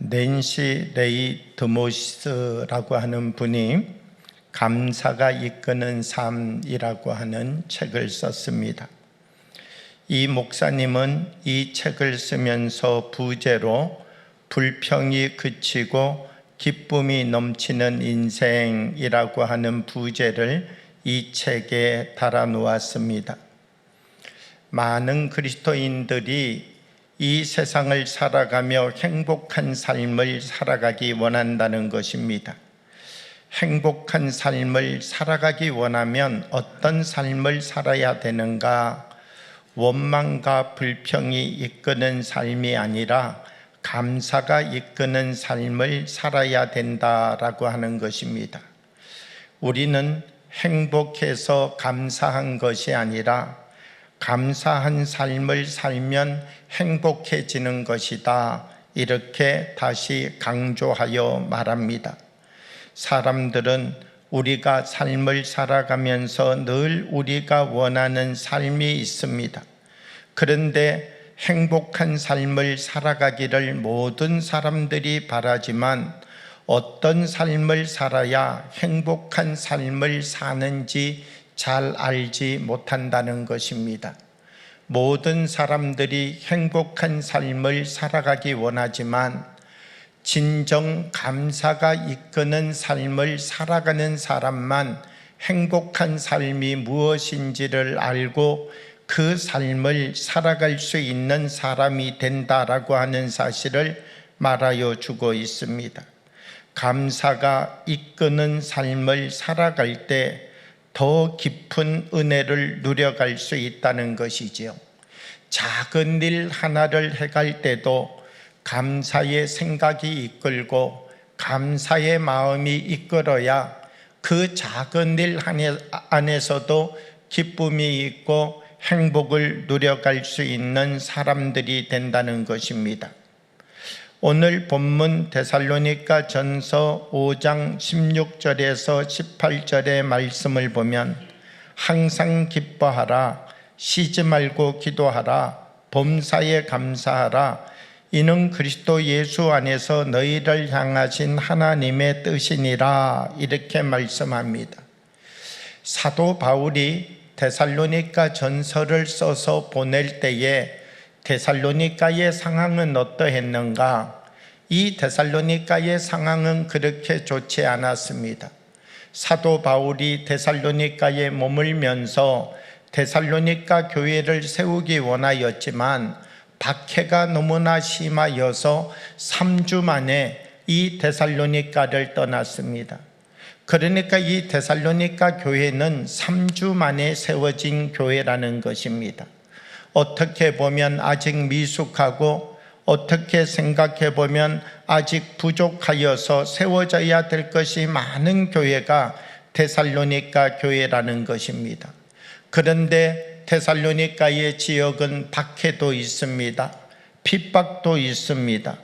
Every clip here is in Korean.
낸시 레이 드모시스라고 하는 분이 감사가 이끄는 삶이라고 하는 책을 썼습니다. 이 목사님은 이 책을 쓰면서 부제로 불평이 그치고 기쁨이 넘치는 인생이라고 하는 부제를 이 책에 달아놓았습니다. 많은 그리스도인들이 이 세상을 살아가며 행복한 삶을 살아가기 원한다는 것입니다. 행복한 삶을 살아가기 원하면 어떤 삶을 살아야 되는가? 원망과 불평이 이끄는 삶이 아니라 감사가 이끄는 삶을 살아야 된다라고 하는 것입니다. 우리는 행복해서 감사한 것이 아니라 감사한 삶을 살면 행복해지는 것이다, 이렇게 다시 강조하여 말합니다. 사람들은 우리가 삶을 살아가면서 늘 우리가 원하는 삶이 있습니다. 그런데 행복한 삶을 살아가기를 모든 사람들이 바라지만 어떤 삶을 살아야 행복한 삶을 사는지 잘 알지 못한다는 것입니다. 모든 사람들이 행복한 삶을 살아가기 원하지만 진정 감사가 이끄는 삶을 살아가는 사람만 행복한 삶이 무엇인지를 알고 그 삶을 살아갈 수 있는 사람이 된다라고 하는 사실을 말하여 주고 있습니다. 감사가 이끄는 삶을 살아갈 때 더 깊은 은혜를 누려갈 수 있다는 것이지요. 작은 일 하나를 해갈 때도 감사의 생각이 이끌고 감사의 마음이 이끌어야 그 작은 일 안에서도 기쁨이 있고 행복을 누려갈 수 있는 사람들이 된다는 것입니다. 오늘 본문 데살로니가 전서 5장 16절에서 18절의 말씀을 보면 항상 기뻐하라, 쉬지 말고 기도하라, 범사에 감사하라, 이는 그리스도 예수 안에서 너희를 향하신 하나님의 뜻이니라, 이렇게 말씀합니다. 사도 바울이 데살로니가 전서를 써서 보낼 때에 데살로니가의 상황은 어떠했는가? 이 데살로니가의 상황은 그렇게 좋지 않았습니다. 사도 바울이 데살로니가에 머물면서 데살로니가 교회를 세우기 원하였지만 박해가 너무나 심하여서 3주 만에 이 데살로니가를 떠났습니다. 그러니까 이 데살로니가 교회는 3주 만에 세워진 교회라는 것입니다. 어떻게 보면 아직 미숙하고 어떻게 생각해 보면 아직 부족하여서 세워져야 될 것이 많은 교회가 데살로니가 교회라는 것입니다. 그런데 데살로니가의 지역은 박해도 있습니다. 핍박도 있습니다.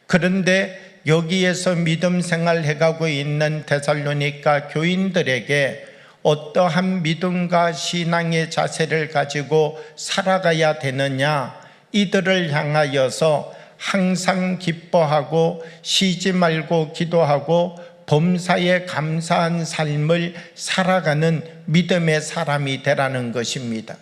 그런데 여기에서 믿음 생활해가고 있는 데살로니가 교인들에게 어떠한 믿음과 신앙의 자세를 가지고 살아가야 되느냐, 이들을 향하여서 항상 기뻐하고 쉬지 말고 기도하고 범사에 감사한 삶을 살아가는 믿음의 사람이 되라는 것입니다.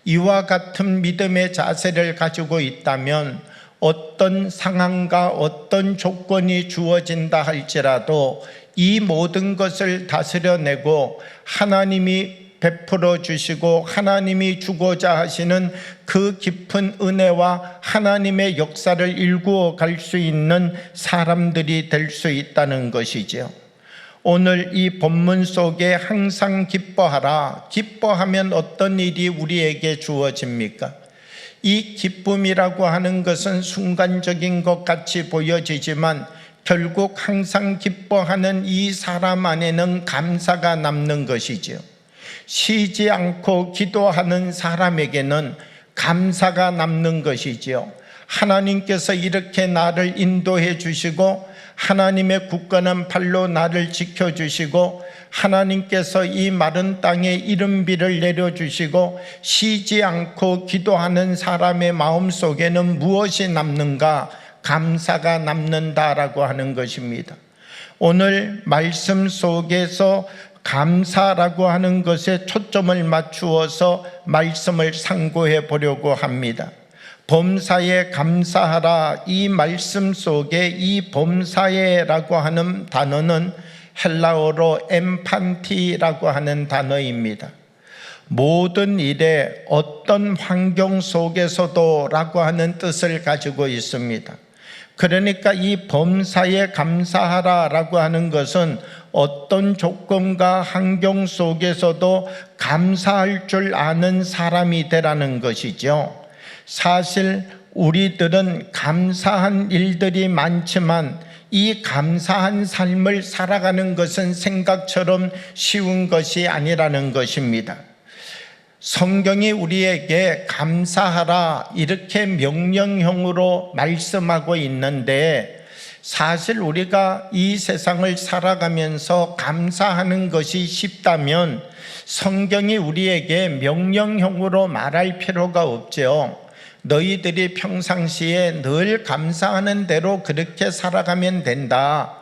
이와 같은 믿음의 자세를 가지고 있다면 어떤 상황과 어떤 조건이 주어진다 할지라도 이 모든 것을 다스려내고 하나님이 베풀어 주시고 하나님이 주고자 하시는 그 깊은 은혜와 하나님의 역사를 일구어 갈 수 있는 사람들이 될 수 있다는 것이죠. 오늘 이 본문 속에 항상 기뻐하라, 기뻐하면 어떤 일이 우리에게 주어집니까? 이 기쁨이라고 하는 것은 순간적인 것 같이 보여지지만 결국 항상 기뻐하는 이 사람 안에는 감사가 남는 것이죠. 쉬지 않고 기도하는 사람에게는 감사가 남는 것이지요. 하나님께서 이렇게 나를 인도해 주시고 하나님의 굳건한 팔로 나를 지켜주시고 하나님께서 이 마른 땅에 이른비를 내려주시고 쉬지 않고 기도하는 사람의 마음속에는 무엇이 남는가? 감사가 남는다라고 하는 것입니다. 오늘 말씀 속에서 감사라고 하는 것에 초점을 맞추어서 말씀을 상고해 보려고 합니다. 범사에 감사하라, 이 말씀 속에 이 범사에라고 하는 단어는 헬라어로 엠판티라고 하는 단어입니다. 모든 일에 어떤 환경 속에서도 라고 하는 뜻을 가지고 있습니다. 그러니까 이 범사에 감사하라 라고 하는 것은 어떤 조건과 환경 속에서도 감사할 줄 아는 사람이 되라는 것이죠. 사실 우리들은 감사한 일들이 많지만 이 감사한 삶을 살아가는 것은 생각처럼 쉬운 것이 아니라는 것입니다. 성경이 우리에게 감사하라 이렇게 명령형으로 말씀하고 있는데, 사실 우리가 이 세상을 살아가면서 감사하는 것이 쉽다면 성경이 우리에게 명령형으로 말할 필요가 없죠. 너희들이 평상시에 늘 감사하는 대로 그렇게 살아가면 된다.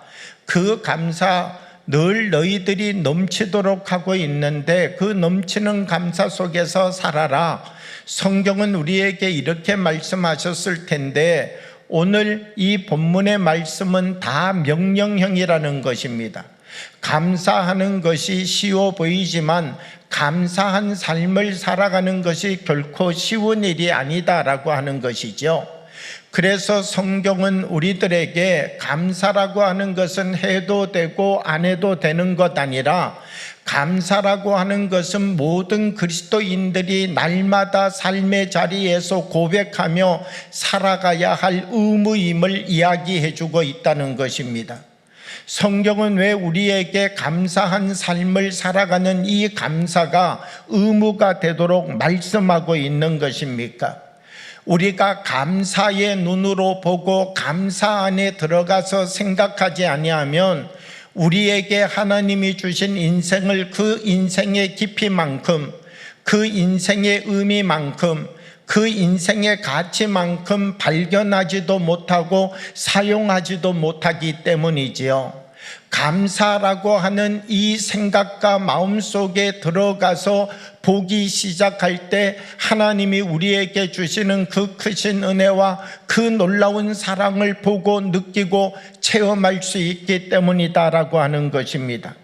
그 감사 늘 너희들이 넘치도록 하고 있는데 그 넘치는 감사 속에서 살아라. 성경은 우리에게 이렇게 말씀하셨을 텐데 오늘 이 본문의 말씀은 다 명령형이라는 것입니다. 감사하는 것이 쉬워 보이지만 감사한 삶을 살아가는 것이 결코 쉬운 일이 아니다라고 하는 것이죠. 그래서 성경은 우리들에게 감사라고 하는 것은 해도 되고 안 해도 되는 것 아니라, 감사라고 하는 것은 모든 그리스도인들이 날마다 삶의 자리에서 고백하며 살아가야 할 의무임을 이야기해 주고 있다는 것입니다. 성경은 왜 우리에게 감사한 삶을 살아가는 이 감사가 의무가 되도록 말씀하고 있는 것입니까? 우리가 감사의 눈으로 보고 감사 안에 들어가서 생각하지 아니하면 우리에게 하나님이 주신 인생을 그 인생의 깊이만큼, 그 인생의 의미만큼, 그 인생의 가치만큼 발견하지도 못하고 사용하지도 못하기 때문이지요. 감사라고 하는 이 생각과 마음속에 들어가서 보기 시작할 때 하나님이 우리에게 주시는 그 크신 은혜와 그 놀라운 사랑을 보고 느끼고 체험할 수 있기 때문이다라고 하는 것입니다.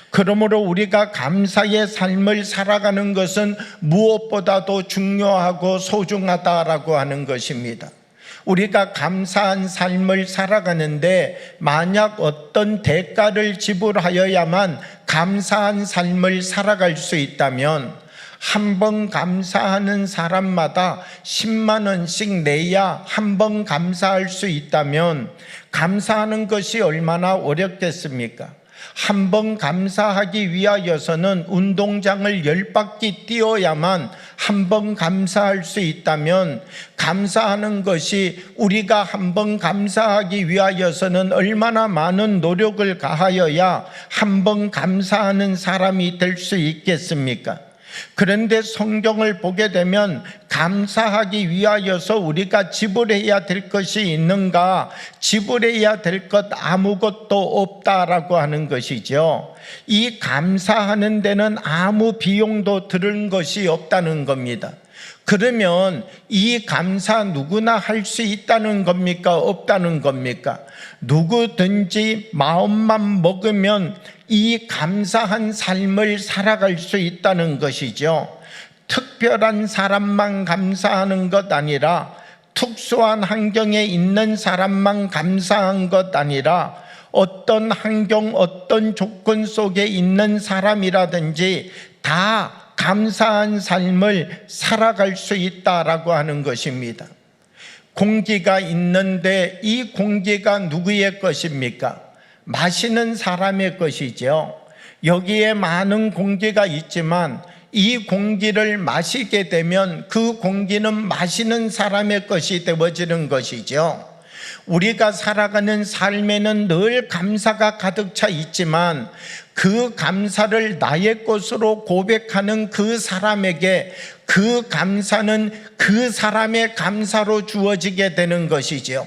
그러므로 우리가 감사의 삶을 살아가는 것은 무엇보다도 중요하고 소중하다라고 하는 것입니다. 우리가 감사한 삶을 살아가는데 만약 어떤 대가를 지불하여야만 감사한 삶을 살아갈 수 있다면, 한 번 감사하는 사람마다 10만 원씩 내야 한 번 감사할 수 있다면 감사하는 것이 얼마나 어렵겠습니까? 한 번 감사하기 위하여서는 운동장을 10바퀴 뛰어야만 한 번 감사할 수 있다면, 감사하는 것이 우리가 한 번 감사하기 위하여서는 얼마나 많은 노력을 가하여야 한 번 감사하는 사람이 될 수 있겠습니까? 그런데 성경을 보게 되면 감사하기 위하여서 우리가 지불해야 될 것이 있는가? 지불해야 될 것 아무것도 없다라고 하는 것이죠. 이 감사하는 데는 아무 비용도 들은 것이 없다는 겁니다. 그러면 이 감사 누구나 할 수 있다는 겁니까? 없다는 겁니까? 누구든지 마음만 먹으면 이 감사한 삶을 살아갈 수 있다는 것이죠. 특별한 사람만 감사하는 것 아니라, 특수한 환경에 있는 사람만 감사한 것 아니라, 어떤 환경, 어떤 조건 속에 있는 사람이라든지 다 감사한 삶을 살아갈 수 있다라고 하는 것입니다. 공기가 있는데 이 공기가 누구의 것입니까? 마시는 사람의 것이죠. 여기에 많은 공기가 있지만 이 공기를 마시게 되면 그 공기는 마시는 사람의 것이 되어지는 것이죠. 우리가 살아가는 삶에는 늘 감사가 가득 차 있지만 그 감사를 나의 것으로 고백하는 그 사람에게 그 감사는 그 사람의 감사로 주어지게 되는 것이죠.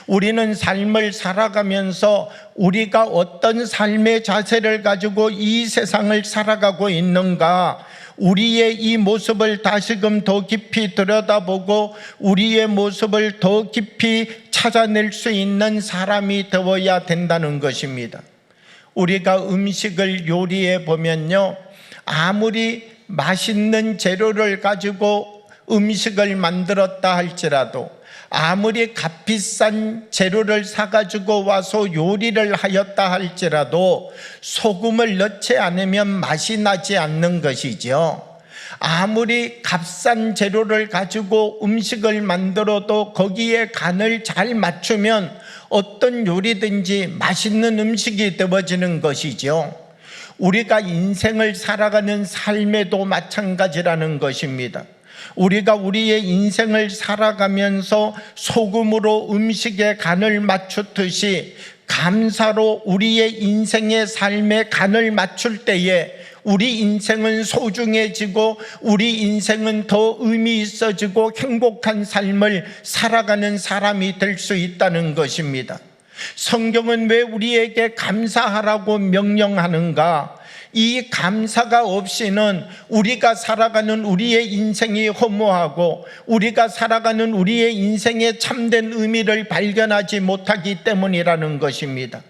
우리는 삶을 살아가면서 우리가 어떤 삶의 자세를 가지고 이 세상을 살아가고 있는가, 우리의 이 모습을 다시금 더 깊이 들여다보고 우리의 모습을 더 깊이 찾아낼 수 있는 사람이 되어야 된다는 것입니다. 우리가 음식을 요리해 보면요, 아무리 맛있는 재료를 가지고 음식을 만들었다 할지라도, 아무리 값비싼 재료를 사가지고 와서 요리를 하였다 할지라도 소금을 넣지 않으면 맛이 나지 않는 것이죠. 아무리 값싼 재료를 가지고 음식을 만들어도 거기에 간을 잘 맞추면 어떤 요리든지 맛있는 음식이 되어지는 것이죠. 우리가 인생을 살아가는 삶에도 마찬가지라는 것입니다. 우리가 우리의 인생을 살아가면서 소금으로 음식의 간을 맞추듯이 감사로 우리의 인생의 삶의 간을 맞출 때에 우리 인생은 소중해지고 우리 인생은 더 의미 있어지고 행복한 삶을 살아가는 사람이 될 수 있다는 것입니다. 성경은 왜 우리에게 감사하라고 명령하는가? 이 감사가 없이는 우리가 살아가는 우리의 인생이 허무하고 우리가 살아가는 우리의 인생의 참된 의미를 발견하지 못하기 때문이라는 것입니다.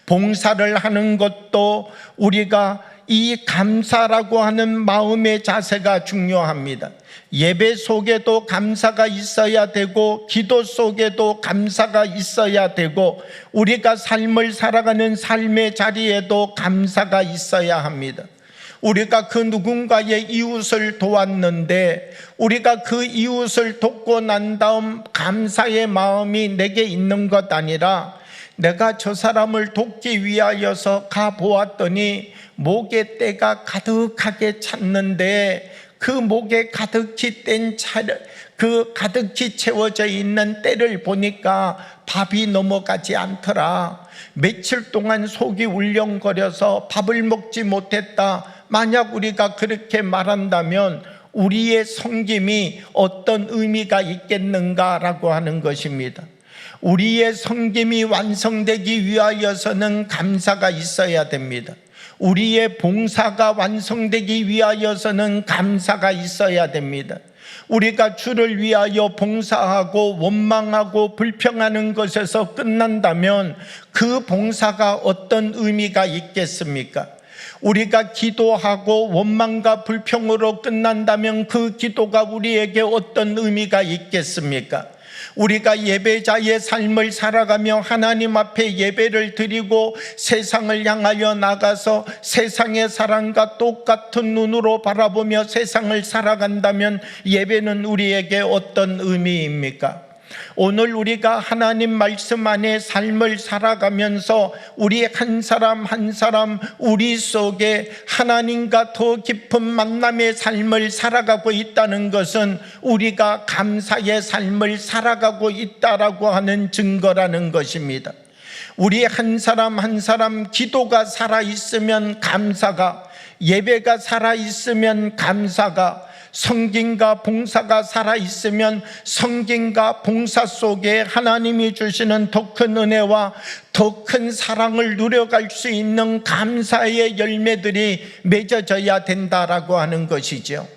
봉사를 하는 것도 우리가 이 감사라고 하는 마음의 자세가 중요합니다. 예배 속에도 감사가 있어야 되고 기도 속에도 감사가 있어야 되고 우리가 삶을 살아가는 삶의 자리에도 감사가 있어야 합니다. 우리가 그 누군가의 이웃을 도왔는데 우리가 그 이웃을 돕고 난 다음 감사의 마음이 내게 있는 것 아니라 내가 저 사람을 돕기 위하여서 가보았더니 목에 때가 가득하게 찼는데 그 목에 가득히 가득히 채워져 있는 때를 보니까 밥이 넘어가지 않더라. 며칠 동안 속이 울렁거려서 밥을 먹지 못했다. 만약 우리가 그렇게 말한다면 우리의 섬김이 어떤 의미가 있겠는가라고 하는 것입니다. 우리의 섬김이 완성되기 위하여서는 감사가 있어야 됩니다. 우리의 봉사가 완성되기 위하여서는 감사가 있어야 됩니다. 우리가 주를 위하여 봉사하고 원망하고 불평하는 것에서 끝난다면 그 봉사가 어떤 의미가 있겠습니까? 우리가 기도하고 원망과 불평으로 끝난다면 그 기도가 우리에게 어떤 의미가 있겠습니까? 우리가 예배자의 삶을 살아가며 하나님 앞에 예배를 드리고 세상을 향하여 나가서 세상의 사람과 똑같은 눈으로 바라보며 세상을 살아간다면 예배는 우리에게 어떤 의미입니까? 오늘 우리가 하나님 말씀 안에 삶을 살아가면서 우리 한 사람 한 사람 우리 속에 하나님과 더 깊은 만남의 삶을 살아가고 있다는 것은 우리가 감사의 삶을 살아가고 있다라고 하는 증거라는 것입니다. 우리 한 사람 한 사람 기도가 살아있으면 감사가, 예배가 살아있으면 감사가, 성김과 봉사가 살아있으면 성김과 봉사 속에 하나님이 주시는 더 큰 은혜와 더 큰 사랑을 누려갈 수 있는 감사의 열매들이 맺어져야 된다라고 하는 것이죠.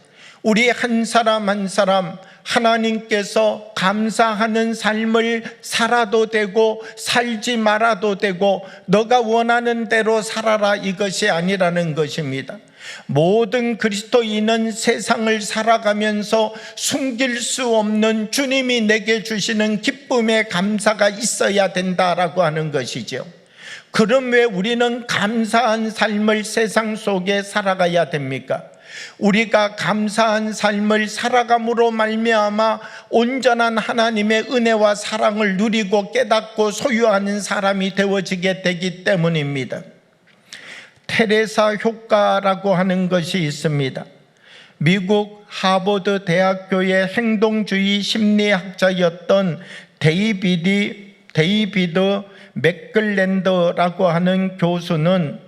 우리 한 사람 한 사람 하나님께서 감사하는 삶을 살아도 되고 살지 말아도 되고 너가 원하는 대로 살아라 이것이 아니라는 것입니다. 모든 그리스도인은 세상을 살아가면서 숨길 수 없는 주님이 내게 주시는 기쁨의 감사가 있어야 된다라고 하는 것이죠. 그럼 왜 우리는 감사한 삶을 세상 속에 살아가야 됩니까? 우리가 감사한 삶을 살아감으로 말미암아 온전한 하나님의 은혜와 사랑을 누리고 깨닫고 소유하는 사람이 되어지게 되기 때문입니다. 테레사 효과라고 하는 것이 있습니다. 미국 하버드 대학교의 행동주의 심리학자였던 데이비드 맥클랜더라고 하는 교수는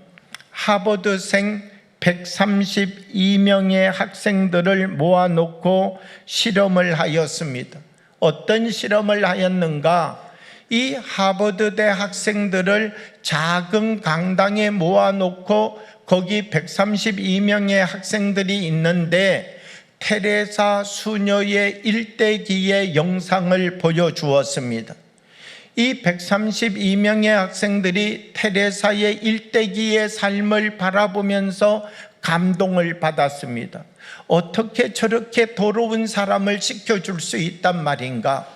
하버드생 132명의 학생들을 모아놓고 실험을 하였습니다. 어떤 실험을 하였는가? 이 하버드대 학생들을 작은 강당에 모아놓고 거기 132명의 학생들이 있는데 테레사 수녀의 일대기의 영상을 보여주었습니다. 이 132명의 학생들이 테레사의 일대기의 삶을 바라보면서 감동을 받았습니다. 어떻게 저렇게 더러운 사람을 씻겨줄 수 있단 말인가?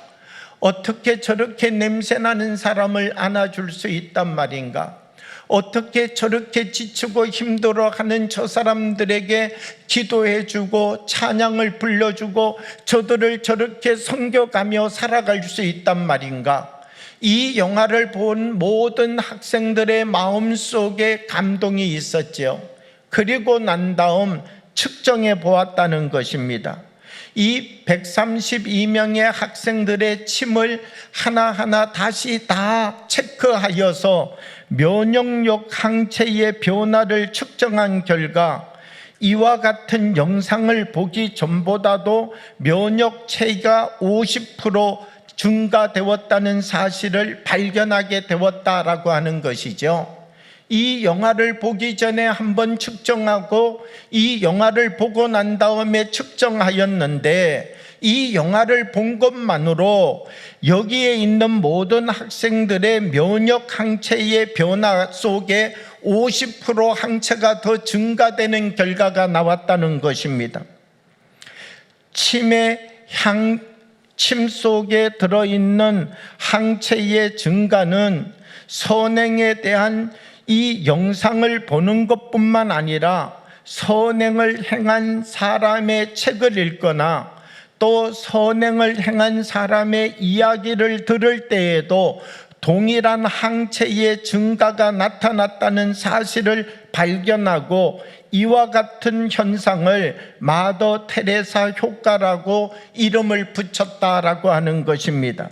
어떻게 저렇게 냄새나는 사람을 안아줄 수 있단 말인가? 어떻게 저렇게 지치고 힘들어하는 저 사람들에게 기도해주고 찬양을 불러주고 저들을 저렇게 섬겨가며 살아갈 수 있단 말인가? 이 영화를 본 모든 학생들의 마음속에 감동이 있었죠. 그리고 난 다음 측정해 보았다는 것입니다. 이 132명의 학생들의 침을 하나하나 다시 다 체크하여서 면역력 항체의 변화를 측정한 결과 이와 같은 영상을 보기 전보다도 면역체가 50% 증가되었다는 사실을 발견하게 되었다라고 하는 것이죠. 이 영화를 보기 전에 한번 측정하고 이 영화를 보고 난 다음에 측정하였는데 이 영화를 본 것만으로 여기에 있는 모든 학생들의 면역 항체의 변화 속에 50% 항체가 더 증가되는 결과가 나왔다는 것입니다. 침 속에 들어있는 항체의 증가는 선행에 대한 이 영상을 보는 것뿐만 아니라 선행을 행한 사람의 책을 읽거나 또 선행을 행한 사람의 이야기를 들을 때에도 동일한 항체의 증가가 나타났다는 사실을 발견하고 이와 같은 현상을 마더 테레사 효과라고 이름을 붙였다라고 하는 것입니다.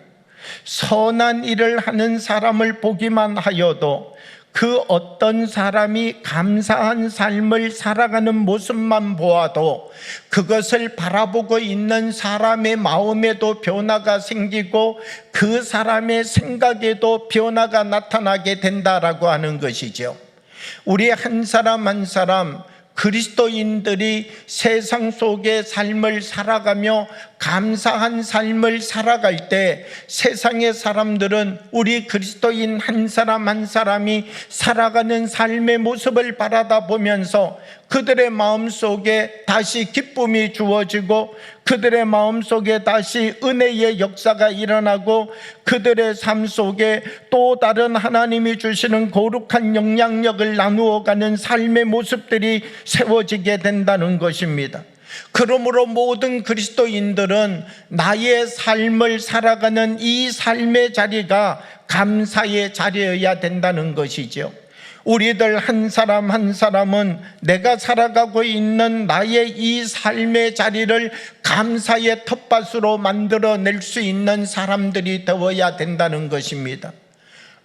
선한 일을 하는 사람을 보기만 하여도 그 어떤 사람이 감사한 삶을 살아가는 모습만 보아도 그것을 바라보고 있는 사람의 마음에도 변화가 생기고 그 사람의 생각에도 변화가 나타나게 된다라고 하는 것이죠. 우리 한 사람 한 사람 그리스도인들이 세상 속의 삶을 살아가며 감사한 삶을 살아갈 때 세상의 사람들은 우리 그리스도인 한 사람 한 사람이 살아가는 삶의 모습을 바라다 보면서 그들의 마음속에 다시 기쁨이 주어지고 그들의 마음속에 다시 은혜의 역사가 일어나고 그들의 삶 속에 또 다른 하나님이 주시는 거룩한 영향력을 나누어가는 삶의 모습들이 세워지게 된다는 것입니다. 그러므로 모든 그리스도인들은 나의 삶을 살아가는 이 삶의 자리가 감사의 자리여야 된다는 것이죠. 우리들 한 사람 한 사람은 내가 살아가고 있는 나의 이 삶의 자리를 감사의 텃밭으로 만들어낼 수 있는 사람들이 되어야 된다는 것입니다.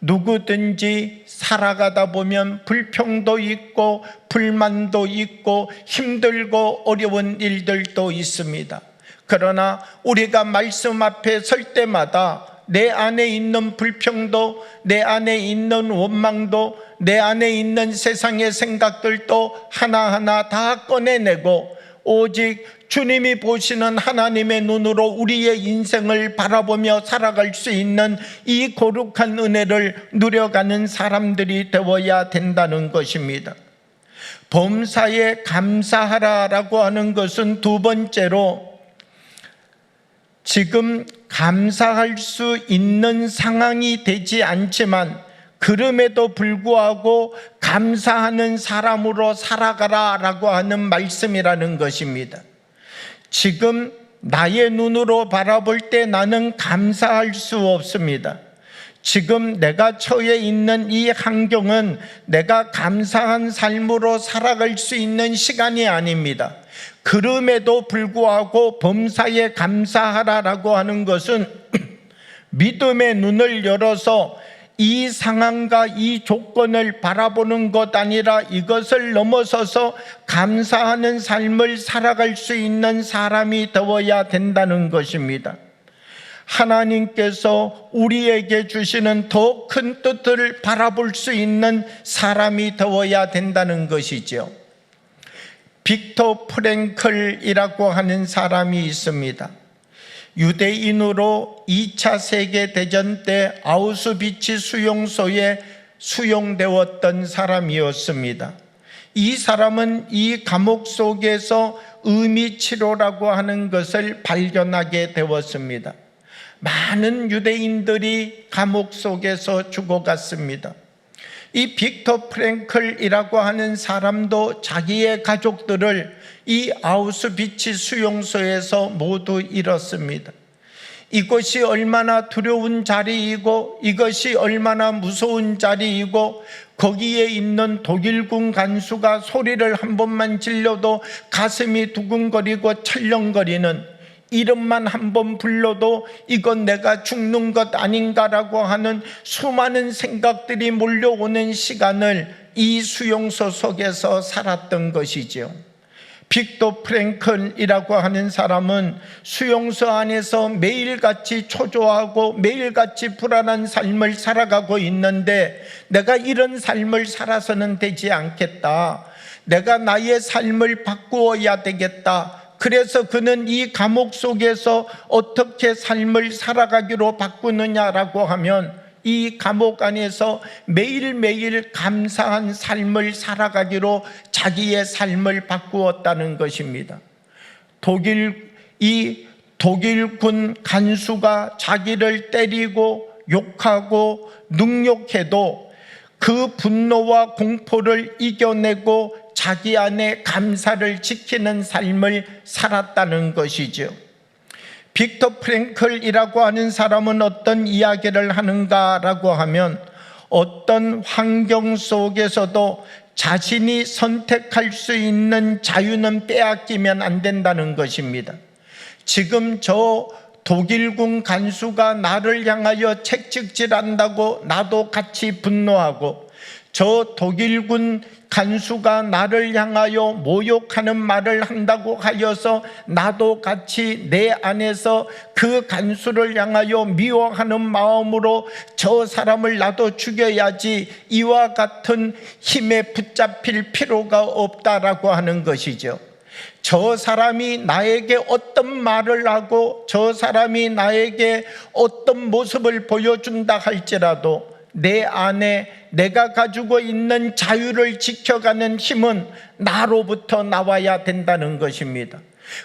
누구든지 살아가다 보면 불평도 있고 불만도 있고 힘들고 어려운 일들도 있습니다. 그러나 우리가 말씀 앞에 설 때마다 내 안에 있는 불평도, 내 안에 있는 원망도, 내 안에 있는 세상의 생각들도 하나하나 다 꺼내내고 오직 주님이 보시는 하나님의 눈으로 우리의 인생을 바라보며 살아갈 수 있는 이 거룩한 은혜를 누려가는 사람들이 되어야 된다는 것입니다. 범사에 감사하라라고 하는 것은 두 번째로 지금 감사할 수 있는 상황이 되지 않지만 그럼에도 불구하고 감사하는 사람으로 살아가라라고 하는 말씀이라는 것입니다. 지금 나의 눈으로 바라볼 때 나는 감사할 수 없습니다. 지금 내가 처해 있는 이 환경은 내가 감사한 삶으로 살아갈 수 있는 시간이 아닙니다. 그럼에도 불구하고 범사에 감사하라라고 하는 것은 믿음의 눈을 열어서 이 상황과 이 조건을 바라보는 것 아니라 이것을 넘어서서 감사하는 삶을 살아갈 수 있는 사람이 되어야 된다는 것입니다. 하나님께서 우리에게 주시는 더 큰 뜻을 바라볼 수 있는 사람이 되어야 된다는 것이죠. 빅터 프랭클이라고 하는 사람이 있습니다. 유대인으로 2차 세계대전 때 아우슈비츠 수용소에 수용되었던 사람이었습니다. 이 사람은 이 감옥 속에서 의미치료라고 하는 것을 발견하게 되었습니다. 많은 유대인들이 감옥 속에서 죽어갔습니다. 이 빅터 프랭클이라고 하는 사람도 자기의 가족들을 이 아우슈비츠 수용소에서 모두 잃었습니다. 이것이 얼마나 두려운 자리이고 이것이 얼마나 무서운 자리이고 거기에 있는 독일군 간수가 소리를 한 번만 질러도 가슴이 두근거리고 철렁거리는, 이름만 한 번 불러도 이건 내가 죽는 것 아닌가라고 하는 수많은 생각들이 몰려오는 시간을 이 수용소 속에서 살았던 것이죠. 빅터 프랭클이라고 하는 사람은 수용소 안에서 매일같이 초조하고 매일같이 불안한 삶을 살아가고 있는데, 내가 이런 삶을 살아서는 되지 않겠다, 내가 나의 삶을 바꾸어야 되겠다. 그래서 그는 이 감옥 속에서 어떻게 삶을 살아가기로 바꾸느냐라고 하면 이 감옥 안에서 매일매일 감사한 삶을 살아가기로 자기의 삶을 바꾸었다는 것입니다. 독일군 간수가 자기를 때리고 욕하고 능욕해도 그 분노와 공포를 이겨내고 자기 안에 감사를 지키는 삶을 살았다는 것이죠. 빅터 프랭클이라고 하는 사람은 어떤 이야기를 하는가라고 하면, 어떤 환경 속에서도 자신이 선택할 수 있는 자유는 빼앗기면 안 된다는 것입니다. 지금 저 독일군 간수가 나를 향하여 채찍질한다고 나도 같이 분노하고, 저 독일군 간수가 나를 향하여 모욕하는 말을 한다고 하여서 나도 같이 내 안에서 그 간수를 향하여 미워하는 마음으로 저 사람을 나도 죽여야지, 이와 같은 힘에 붙잡힐 필요가 없다라고 하는 것이죠. 저 사람이 나에게 어떤 말을 하고 저 사람이 나에게 어떤 모습을 보여준다 할지라도 내 안에 내가 가지고 있는 자유를 지켜가는 힘은 나로부터 나와야 된다는 것입니다.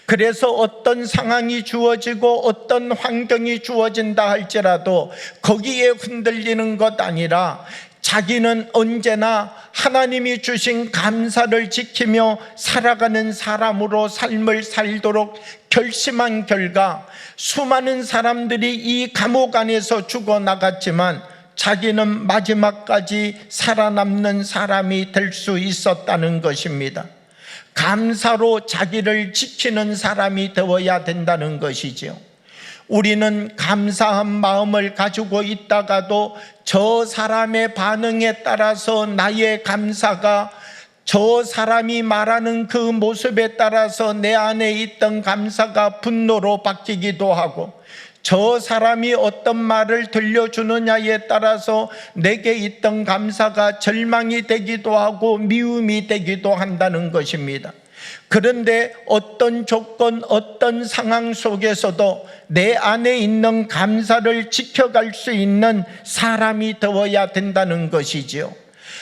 그래서 어떤 상황이 주어지고 어떤 환경이 주어진다 할지라도 거기에 흔들리는 것 아니라 자기는 언제나 하나님이 주신 감사를 지키며 살아가는 사람으로 삶을 살도록 결심한 결과 수많은 사람들이 이 감옥 안에서 죽어나갔지만 자기는 마지막까지 살아남는 사람이 될 수 있었다는 것입니다. 감사로 자기를 지키는 사람이 되어야 된다는 것이죠. 우리는 감사한 마음을 가지고 있다가도 저 사람의 반응에 따라서 나의 감사가 저 사람이 말하는 그 모습에 따라서 내 안에 있던 감사가 분노로 바뀌기도 하고, 저 사람이 어떤 말을 들려주느냐에 따라서 내게 있던 감사가 절망이 되기도 하고 미움이 되기도 한다는 것입니다. 그런데 어떤 조건, 어떤 상황 속에서도 내 안에 있는 감사를 지켜갈 수 있는 사람이 되어야 된다는 것이지요.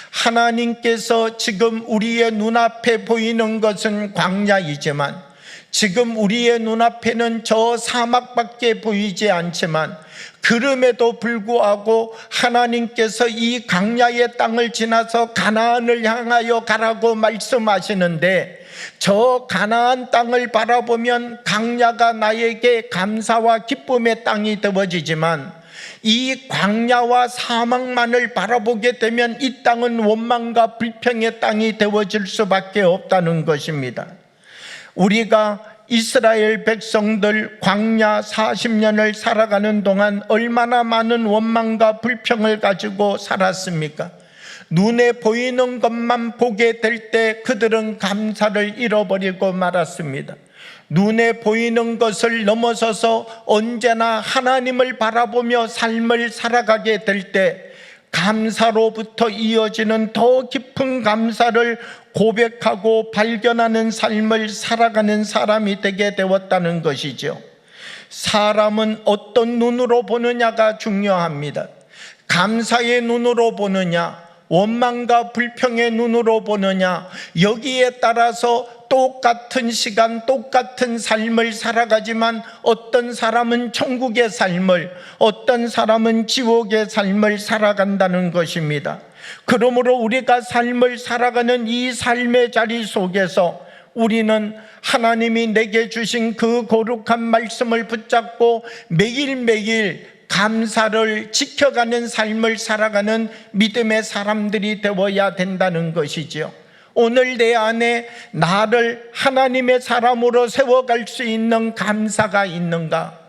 하나님께서 지금 우리의 눈앞에 보이는 것은 광야이지만, 지금 우리의 눈앞에는 저 사막밖에 보이지 않지만, 그럼에도 불구하고 하나님께서 이 광야의 땅을 지나서 가나안을 향하여 가라고 말씀하시는데, 저 가나안 땅을 바라보면 광야가 나에게 감사와 기쁨의 땅이 되어지지만, 이 광야와 사막만을 바라보게 되면 이 땅은 원망과 불평의 땅이 되어질 수밖에 없다는 것입니다. 우리가 이스라엘 백성들 광야 40년을 살아가는 동안 얼마나 많은 원망과 불평을 가지고 살았습니까? 눈에 보이는 것만 보게 될 때 그들은 감사를 잃어버리고 말았습니다. 눈에 보이는 것을 넘어서서 언제나 하나님을 바라보며 삶을 살아가게 될 때 감사로부터 이어지는 더 깊은 감사를 고백하고 발견하는 삶을 살아가는 사람이 되게 되었다는 것이죠. 사람은 어떤 눈으로 보느냐가 중요합니다. 감사의 눈으로 보느냐, 원망과 불평의 눈으로 보느냐, 여기에 따라서 똑같은 시간, 똑같은 삶을 살아가지만 어떤 사람은 천국의 삶을, 어떤 사람은 지옥의 삶을 살아간다는 것입니다. 그러므로 우리가 삶을 살아가는 이 삶의 자리 속에서 우리는 하나님이 내게 주신 그 거룩한 말씀을 붙잡고 매일매일 감사를 지켜가는 삶을 살아가는 믿음의 사람들이 되어야 된다는 것이죠. 오늘 내 안에 나를 하나님의 사람으로 세워갈 수 있는 감사가 있는가?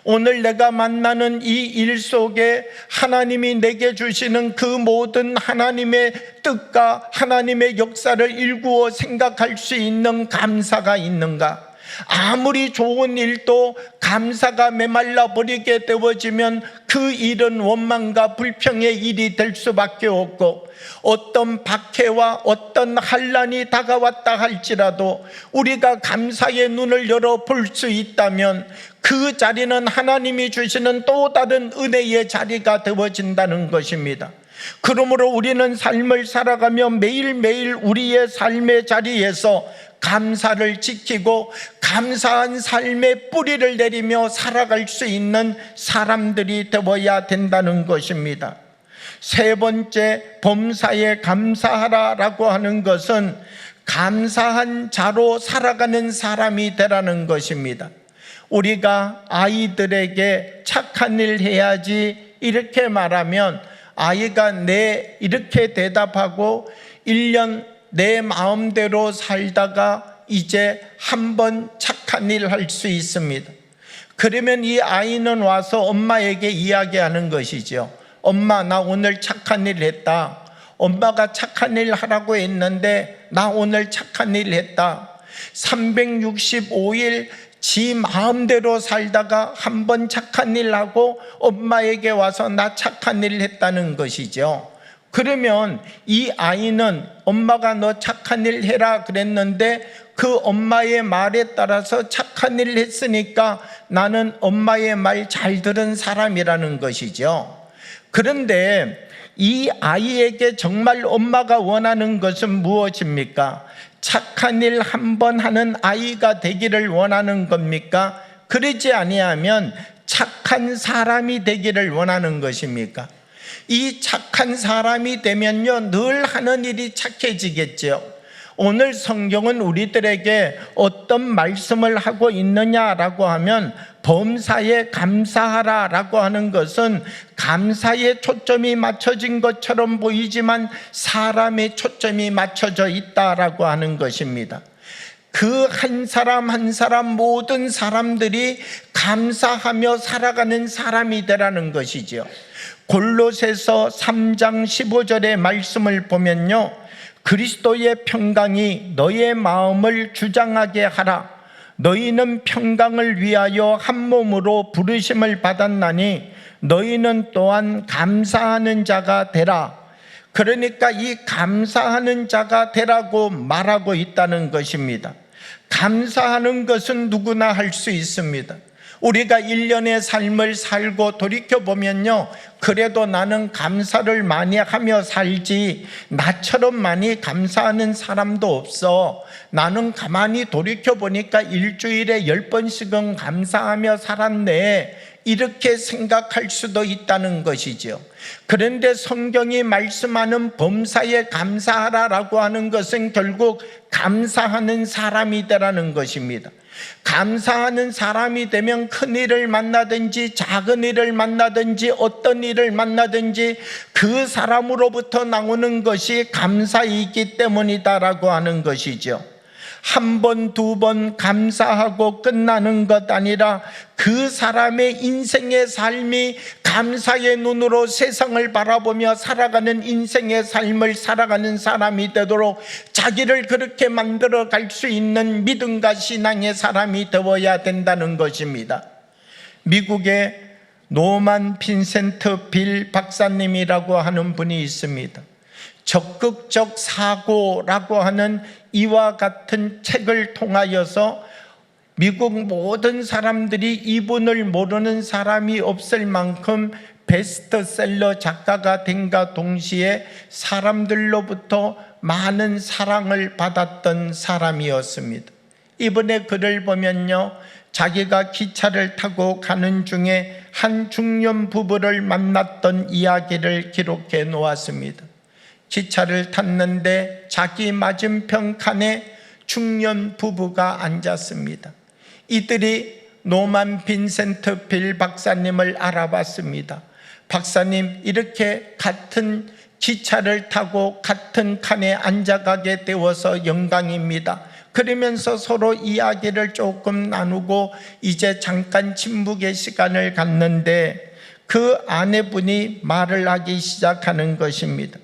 오늘 내가 만나는 이 일 속에 하나님이 내게 주시는 그 모든 하나님의 뜻과 하나님의 역사를 일구어 생각할 수 있는 감사가 있는가? 아무리 좋은 일도 감사가 메말라 버리게 되어지면 그 일은 원망과 불평의 일이 될 수밖에 없고, 어떤 박해와 어떤 환난이 다가왔다 할지라도 우리가 감사의 눈을 열어 볼 수 있다면 그 자리는 하나님이 주시는 또 다른 은혜의 자리가 되어진다는 것입니다. 그러므로 우리는 삶을 살아가며 매일매일 우리의 삶의 자리에서 감사를 지키고 감사한 삶의 뿌리를 내리며 살아갈 수 있는 사람들이 되어야 된다는 것입니다. 세 번째, 범사에 감사하라라고 하는 것은 감사한 자로 살아가는 사람이 되라는 것입니다. 우리가 아이들에게 착한 일 해야지 이렇게 말하면 아이가 네 이렇게 대답하고 1년 내 마음대로 살다가 이제 한번 착한 일 할 수 있습니다. 그러면 이 아이는 와서 엄마에게 이야기하는 것이죠. 엄마, 나 오늘 착한 일 했다. 엄마가 착한 일 하라고 했는데 나 오늘 착한 일 했다. 365일 지 마음대로 살다가 한번 착한 일 하고 엄마에게 와서 나 착한 일 했다는 것이죠. 그러면 이 아이는 엄마가 너 착한 일 해라 그랬는데 그 엄마의 말에 따라서 착한 일을 했으니까 나는 엄마의 말 잘 들은 사람이라는 것이죠. 그런데 이 아이에게 정말 엄마가 원하는 것은 무엇입니까? 착한 일 한 번 하는 아이가 되기를 원하는 겁니까? 그러지 아니하면 착한 사람이 되기를 원하는 것입니까? 이 착한 사람이 되면요, 늘 하는 일이 착해지겠죠. 오늘 성경은 우리들에게 어떤 말씀을 하고 있느냐라고 하면 범사에 감사하라라고 하는 것은 감사에 초점이 맞춰진 것처럼 보이지만 사람의 초점이 맞춰져 있다라고 하는 것입니다. 그 한 사람 한 사람 모든 사람들이 감사하며 살아가는 사람이 되라는 것이죠. 골로새서 3장 15절의 말씀을 보면요, 그리스도의 평강이 너의 마음을 주장하게 하라. 너희는 평강을 위하여 한 몸으로 부르심을 받았나니 너희는 또한 감사하는 자가 되라. 그러니까 이 감사하는 자가 되라고 말하고 있다는 것입니다. 감사하는 것은 누구나 할 수 있습니다. 우리가 1년의 삶을 살고 돌이켜보면요, 그래도 나는 감사를 많이 하며 살지 나처럼 많이 감사하는 사람도 없어. 나는 가만히 돌이켜보니까 일주일에 10번씩은 감사하며 살았네, 이렇게 생각할 수도 있다는 것이죠. 그런데 성경이 말씀하는 범사에 감사하라라고 하는 것은 결국 감사하는 사람이 되라는 것입니다. 감사하는 사람이 되면 큰 일을 만나든지 작은 일을 만나든지 어떤 일을 만나든지 그 사람으로부터 나오는 것이 감사이기 때문이다라고 하는 것이죠. 한 번, 두 번 감사하고 끝나는 것 아니라 그 사람의 인생의 삶이 감사의 눈으로 세상을 바라보며 살아가는 인생의 삶을 살아가는 사람이 되도록 자기를 그렇게 만들어 갈 수 있는 믿음과 신앙의 사람이 되어야 된다는 것입니다. 미국의 노만 빈센트 빌 박사님이라고 하는 분이 있습니다. 적극적 사고라고 하는 이와 같은 책을 통하여서 미국 모든 사람들이 이분을 모르는 사람이 없을 만큼 베스트셀러 작가가 된과 동시에 사람들로부터 많은 사랑을 받았던 사람이었습니다. 이분의 글을 보면요, 자기가 기차를 타고 가는 중에 한 중년 부부를 만났던 이야기를 기록해 놓았습니다. 기차를 탔는데 자기 맞은편 칸에 중년 부부가 앉았습니다. 이들이 노만 빈센트 빌 박사님을 알아봤습니다. 박사님, 이렇게 같은 기차를 타고 같은 칸에 앉아가게 되어서 영광입니다. 그러면서 서로 이야기를 조금 나누고 이제 잠깐 침묵의 시간을 갖는데 그 아내분이 말을 하기 시작하는 것입니다.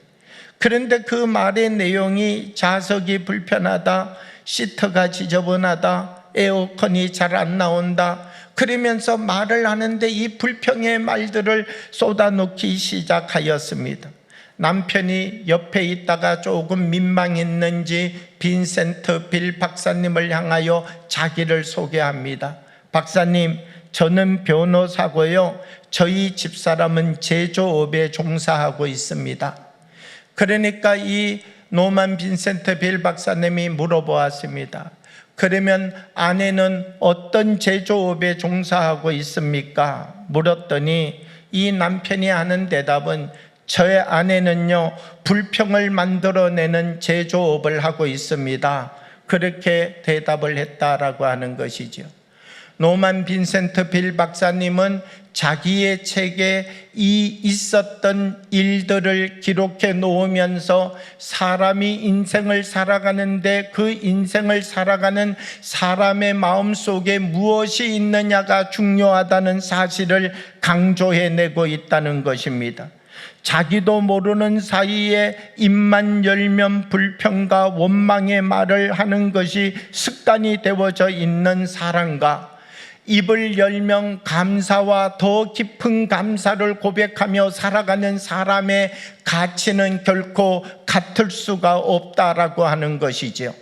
그런데 그 말의 내용이 좌석이 불편하다, 시트가 지저분하다, 에어컨이 잘 안 나온다, 그러면서 말을 하는데 이 불평의 말들을 쏟아놓기 시작하였습니다. 남편이 옆에 있다가 조금 민망했는지 빈센트 빌 박사님을 향하여 자기를 소개합니다. 박사님, 저는 변호사고요, 저희 집사람은 제조업에 종사하고 있습니다. 그러니까 이 노만 빈센트 빌 박사님이 물어보았습니다. 그러면 아내는 어떤 제조업에 종사하고 있습니까? 물었더니 이 남편이 하는 대답은 저의 아내는요, 불평을 만들어내는 제조업을 하고 있습니다. 그렇게 대답을 했다라고 하는 것이죠. 노만 빈센트 빌 박사님은 자기의 책에 이 있었던 일들을 기록해 놓으면서 사람이 인생을 살아가는데 그 인생을 살아가는 사람의 마음속에 무엇이 있느냐가 중요하다는 사실을 강조해내고 있다는 것입니다. 자기도 모르는 사이에 입만 열면 불평과 원망의 말을 하는 것이 습관이 되어져 있는 사람과 입을 열면 감사와 더 깊은 감사를 고백하며 살아가는 사람의 가치는 결코 같을 수가 없다라고 하는 것이죠.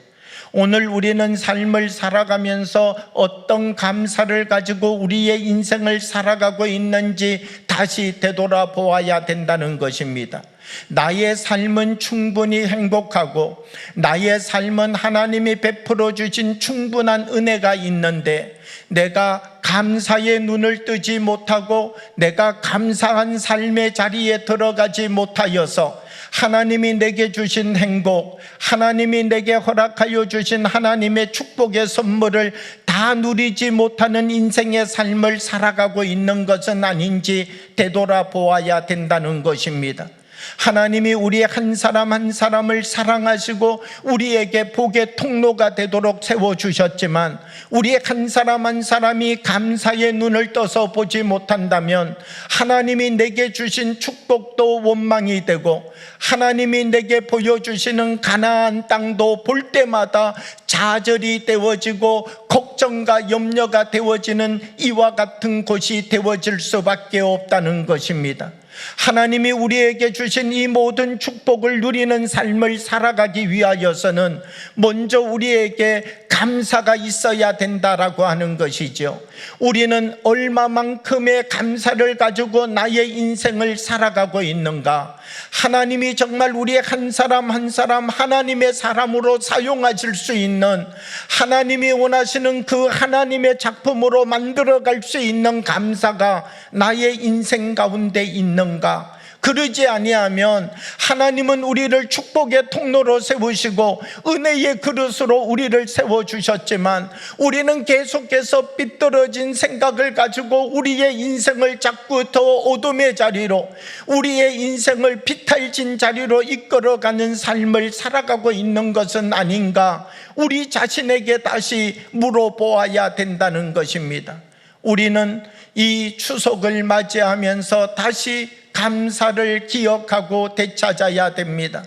오늘 우리는 삶을 살아가면서 어떤 감사를 가지고 우리의 인생을 살아가고 있는지 다시 되돌아보아야 된다는 것입니다. 나의 삶은 충분히 행복하고 나의 삶은 하나님이 베풀어 주신 충분한 은혜가 있는데 내가 감사의 눈을 뜨지 못하고 내가 감사한 삶의 자리에 들어가지 못하여서 하나님이 내게 주신 행복, 하나님이 내게 허락하여 주신 하나님의 축복의 선물을 다 누리지 못하는 인생의 삶을 살아가고 있는 것은 아닌지 되돌아보아야 된다는 것입니다. 하나님이 우리 한 사람 한 사람을 사랑하시고 우리에게 복의 통로가 되도록 세워주셨지만 우리 한 사람 한 사람이 감사의 눈을 떠서 보지 못한다면 하나님이 내게 주신 축복도 원망이 되고 하나님이 내게 보여주시는 가나안 땅도 볼 때마다 좌절이 되어지고 걱정과 염려가 되어지는 이와 같은 곳이 되어질 수밖에 없다는 것입니다. 하나님이 우리에게 주신 이 모든 축복을 누리는 삶을 살아가기 위하여서는 먼저 우리에게 감사가 있어야 된다라고 하는 것이죠. 우리는 얼마만큼의 감사를 가지고 나의 인생을 살아가고 있는가? 하나님이 정말 우리 한 사람 한 사람 하나님의 사람으로 사용하실 수 있는, 하나님이 원하시는 그 하나님의 작품으로 만들어갈 수 있는 감사가 나의 인생 가운데 있는가? 그러지 아니하면 하나님은 우리를 축복의 통로로 세우시고 은혜의 그릇으로 우리를 세워주셨지만 우리는 계속해서 삐뚤어진 생각을 가지고 우리의 인생을 자꾸 더 어둠의 자리로, 우리의 인생을 비탈진 자리로 이끌어가는 삶을 살아가고 있는 것은 아닌가, 우리 자신에게 다시 물어보아야 된다는 것입니다. 우리는 이 추석을 맞이하면서 다시 감사를 기억하고 되찾아야 됩니다.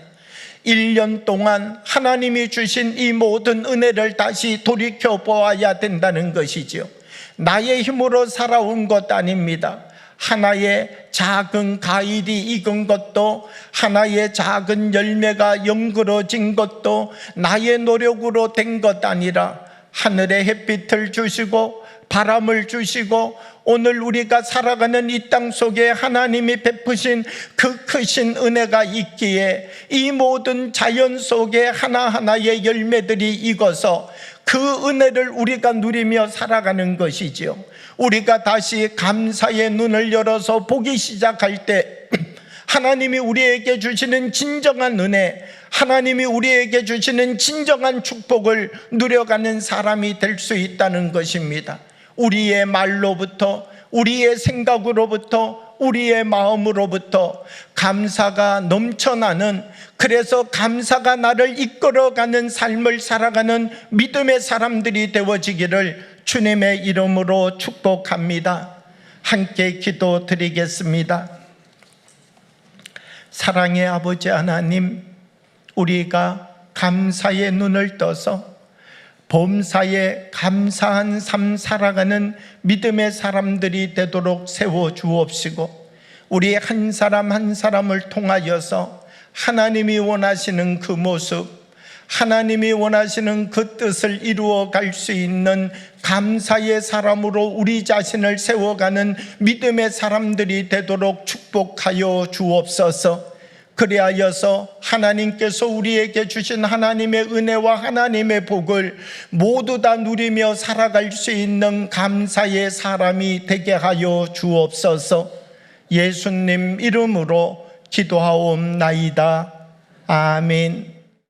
1년 동안 하나님이 주신 이 모든 은혜를 다시 돌이켜 보아야 된다는 것이지요. 나의 힘으로 살아온 것 아닙니다. 하나의 작은 과일이 익은 것도, 하나의 작은 열매가 연그러진 것도 나의 노력으로 된 것 아니라 하늘의 햇빛을 주시고 바람을 주시고 오늘 우리가 살아가는 이 땅 속에 하나님이 베푸신 그 크신 은혜가 있기에 이 모든 자연 속에 하나하나의 열매들이 익어서 그 은혜를 우리가 누리며 살아가는 것이지요. 우리가 다시 감사의 눈을 열어서 보기 시작할 때 하나님이 우리에게 주시는 진정한 은혜, 하나님이 우리에게 주시는 진정한 축복을 누려가는 사람이 될 수 있다는 것입니다. 우리의 말로부터, 우리의 생각으로부터, 우리의 마음으로부터 감사가 넘쳐나는, 그래서 감사가 나를 이끌어가는 삶을 살아가는 믿음의 사람들이 되어지기를 주님의 이름으로 축복합니다. 함께 기도드리겠습니다. 사랑의 아버지 하나님, 우리가 감사의 눈을 떠서 범사에 감사한 삶 살아가는 믿음의 사람들이 되도록 세워주옵시고, 우리 한 사람 한 사람을 통하여서 하나님이 원하시는 그 모습, 하나님이 원하시는 그 뜻을 이루어 갈 수 있는 감사의 사람으로 우리 자신을 세워가는 믿음의 사람들이 되도록 축복하여 주옵소서. 그리하여서 하나님께서 우리에게 주신 하나님의 은혜와 하나님의 복을 모두 다 누리며 살아갈 수 있는 감사의 사람이 되게 하여 주옵소서. 예수님 이름으로 기도하옵나이다. 아멘.